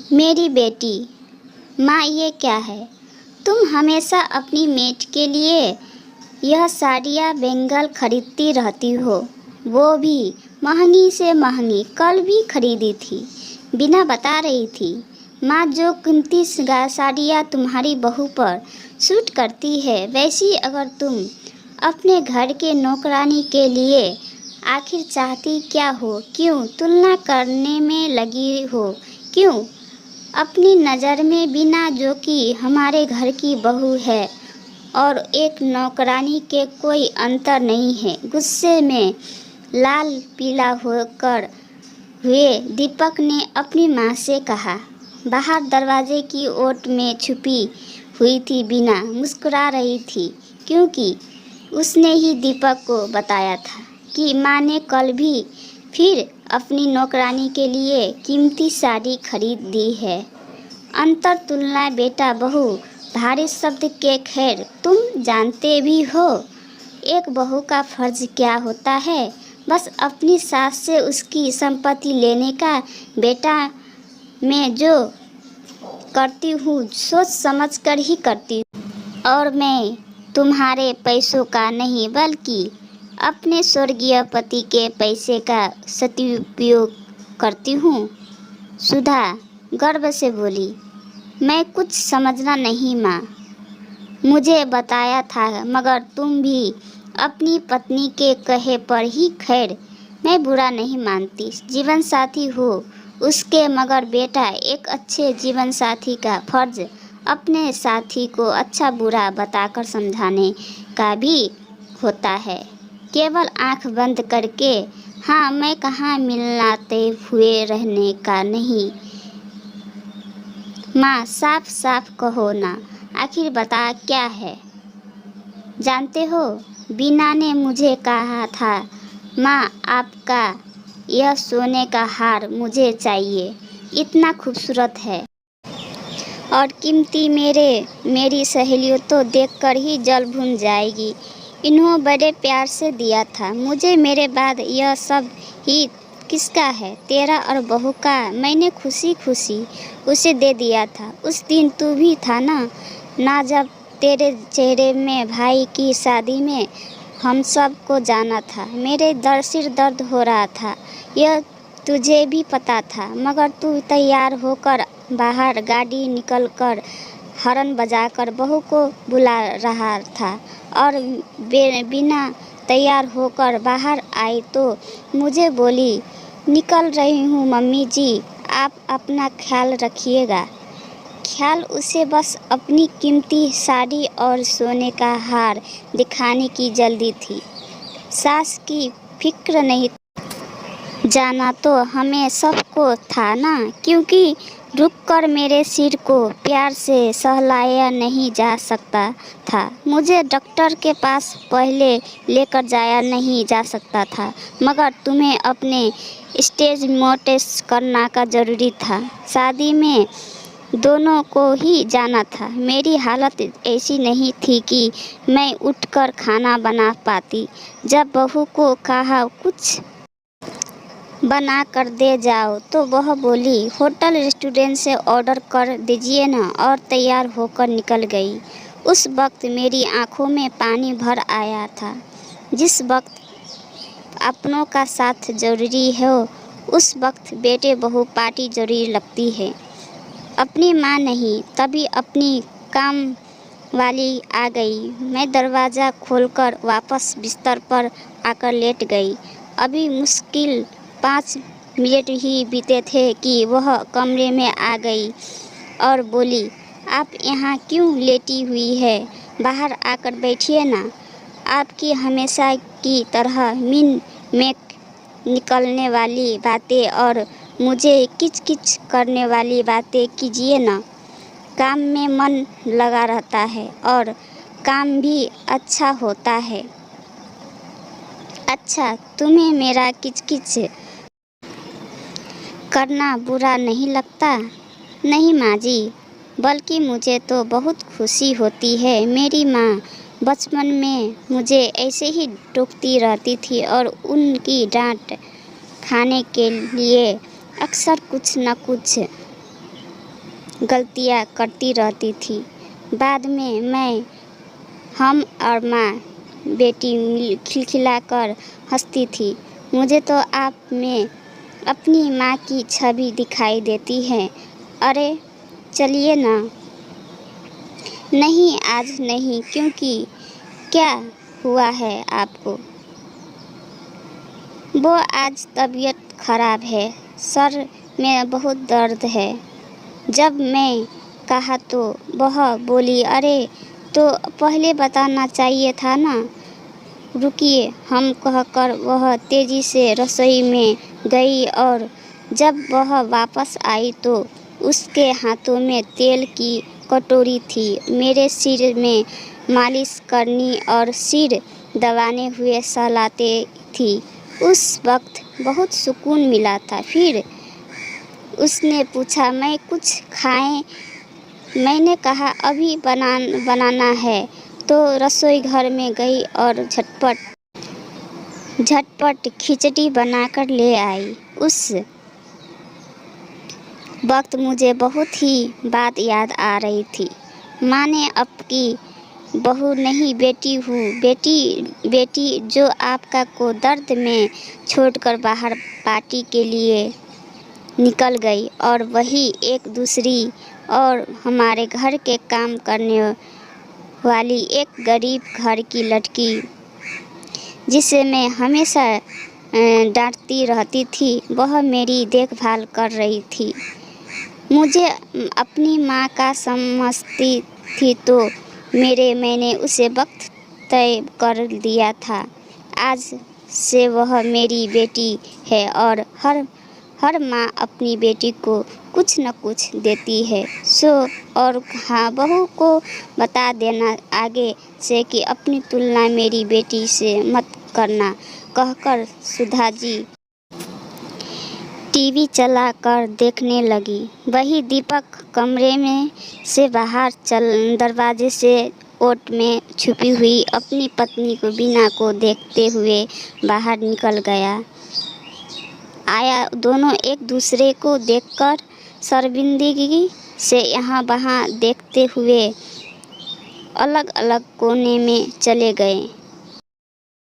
मेरी बेटी, माँ ये क्या है? तुम हमेशा अपनी मेट के लिए यह साड़ियाँ बेंगल खरीदती रहती हो, वो भी महंगी से महंगी। कल भी खरीदी थी, बिना बता रही थी। माँ, जो कीमती साड़ियाँ तुम्हारी बहू पर सूट करती है, वैसी अगर तुम अपने घर के नौकरानी के लिए आखिर चाहती क्या हो? क्यों तुलना करने में लगी हो? क्यों अपनी नज़र में बिना जो कि हमारे घर की बहू है और एक नौकरानी के कोई अंतर नहीं है? गुस्से में लाल पीला होकर हुए दीपक ने अपनी माँ से कहा। बाहर दरवाजे की ओट में छुपी हुई थी बीना मुस्कुरा रही थी, क्योंकि उसने ही दीपक को बताया था कि माँ ने कल भी फिर अपनी नौकरानी के लिए कीमती साड़ी खरीद दी है। अंतर तुलना बेटा बहू भारी शब्द के खैर तुम जानते भी हो। एक बहू का फर्ज क्या होता है? बस अपनी सास से उसकी संपत्ति लेने का। बेटा, मैं जो करती हूँ सोच समझ कर ही करती हूँ, और मैं तुम्हारे पैसों का नहीं बल्कि अपने स्वर्गीय पति के पैसे का सदुपयोग करती हूँ। सुधा गर्व से बोली। मैं कुछ समझना नहीं माँ, मुझे बताया था, मगर तुम भी अपनी पत्नी के कहे पर ही। खैर, मैं बुरा नहीं मानती, जीवन साथी हो उसके, मगर बेटा, एक अच्छे जीवन साथी का फर्ज अपने साथी को अच्छा बुरा बताकर समझाने का भी होता है, केवल आंख बंद करके। हाँ, मैं कहाँ मिलाते हुए रहने का नहीं। माँ, साफ साफ कहो ना, आखिर बता क्या है? जानते हो, बीना ने मुझे कहा था, माँ आपका यह सोने का हार मुझे चाहिए, इतना खूबसूरत है और कीमती। मेरी सहेलियों तो देखकर ही जल भून जाएगी। इन्हों बड़े प्यार से दिया था मुझे, मेरे बाद यह सब ही किसका है? तेरा और बहू का। मैंने खुशी खुशी उसे दे दिया था। उस दिन तू भी था ना जब तेरे चेहरे में भाई की शादी में हम सब को जाना था। मेरे सिर दर्द हो रहा था, यह तुझे भी पता था, मगर तू तैयार होकर बाहर गाड़ी निकलकर हॉर्न बजाकर बहू को बुला रहा था, और बिना तैयार होकर बाहर आई तो मुझे बोली, निकल रही हूँ मम्मी जी, आप अपना ख्याल रखिएगा। ख्याल उसे बस अपनी कीमती साड़ी और सोने का हार दिखाने की जल्दी थी, सास की फिक्र नहीं। जाना तो हमें सबको था ना, क्योंकि रुककर मेरे सिर को प्यार से सहलाया नहीं जा सकता था। मुझे डॉक्टर के पास पहले लेकर जाया नहीं जा सकता था, मगर तुम्हें अपने स्टेज मोटेस करना का ज़रूरी था। शादी में दोनों को ही जाना था। मेरी हालत ऐसी नहीं थी कि मैं उठकर खाना बना पाती। जब बहू को कहा कुछ बना कर दे जाओ तो वह बोली, होटल रेस्टोरेंट से ऑर्डर कर दीजिए ना, और तैयार होकर निकल गई। उस वक्त मेरी आंखों में पानी भर आया था। जिस वक्त अपनों का साथ जरूरी हो, उस वक्त बेटे बहू पार्टी जरूरी लगती है। अपनी माँ नहीं, तभी अपनी काम वाली आ गई। मैं दरवाज़ा खोलकर वापस बिस्तर पर आकर लेट गई। अभी मुश्किल 5 मिनट ही बीते थे कि वह कमरे में आ गई और बोली, आप यहाँ क्यों लेटी हुई है? बाहर आकर बैठिए ना। आपकी हमेशा की तरह मिन में निकलने वाली बातें और मुझे किच किच करने वाली बातें कीजिए ना। काम में मन लगा रहता है और काम भी अच्छा होता है। अच्छा, तुम्हें मेरा किचकिच करना बुरा नहीं लगता? नहीं माँ जी, बल्कि मुझे तो बहुत खुशी होती है। मेरी माँ बचपन में मुझे ऐसे ही टोकती रहती थी और उनकी डांट खाने के लिए अक्सर कुछ न कुछ गलतियाँ करती रहती थी। बाद में हम और माँ बेटी मिल खिलखिलाकर हंसती थी। मुझे तो आप में अपनी माँ की छवि दिखाई देती है। अरे चलिए ना। नहीं आज नहीं। क्योंकि क्या हुआ है आपको? वो आज तबीयत खराब है, सर में बहुत दर्द है। जब मैं कहा तो वह बोली, अरे तो पहले बताना चाहिए था ना। रुकिए, हम कहकर वह तेज़ी से रसोई में गई और जब वह वापस आई तो उसके हाथों में तेल की कटोरी थी। मेरे सिर में मालिश करनी और सिर दबाने हुए सहलाते थी। उस वक्त बहुत सुकून मिला था। फिर उसने पूछा, मैं कुछ खाएं? मैंने कहा अभी बनाना है। तो रसोई घर में गई और झटपट खिचड़ी बनाकर ले आई। उस वक्त मुझे बहुत ही बात याद आ रही थी। माँ ने आपकी बहू नहीं बेटी हूँ, बेटी जो आपका को दर्द में छोड़कर बाहर पार्टी के लिए निकल गई और वही एक दूसरी और हमारे घर के काम करने वाली एक गरीब घर की लड़की जिसे मैं हमेशा डांटती रहती थी, वह मेरी देखभाल कर रही थी। मुझे अपनी माँ का समझती थी तो मैंने उसे वक्त तय कर दिया था। आज से वह मेरी बेटी है और हर माँ अपनी बेटी को कुछ न कुछ देती है। और हाँ, बहू को बता देना आगे से कि अपनी तुलना मेरी बेटी से मत करना, कहकर सुधा जी टीवी चलाकर देखने लगी। वही दीपक कमरे में से बाहर दरवाजे से ओट में छुपी हुई अपनी पत्नी को बीना को देखते हुए बाहर निकल आया। दोनों एक दूसरे को देखकर शर्मिंदगी से यहाँ वहाँ देखते हुए अलग अलग कोने में चले गए।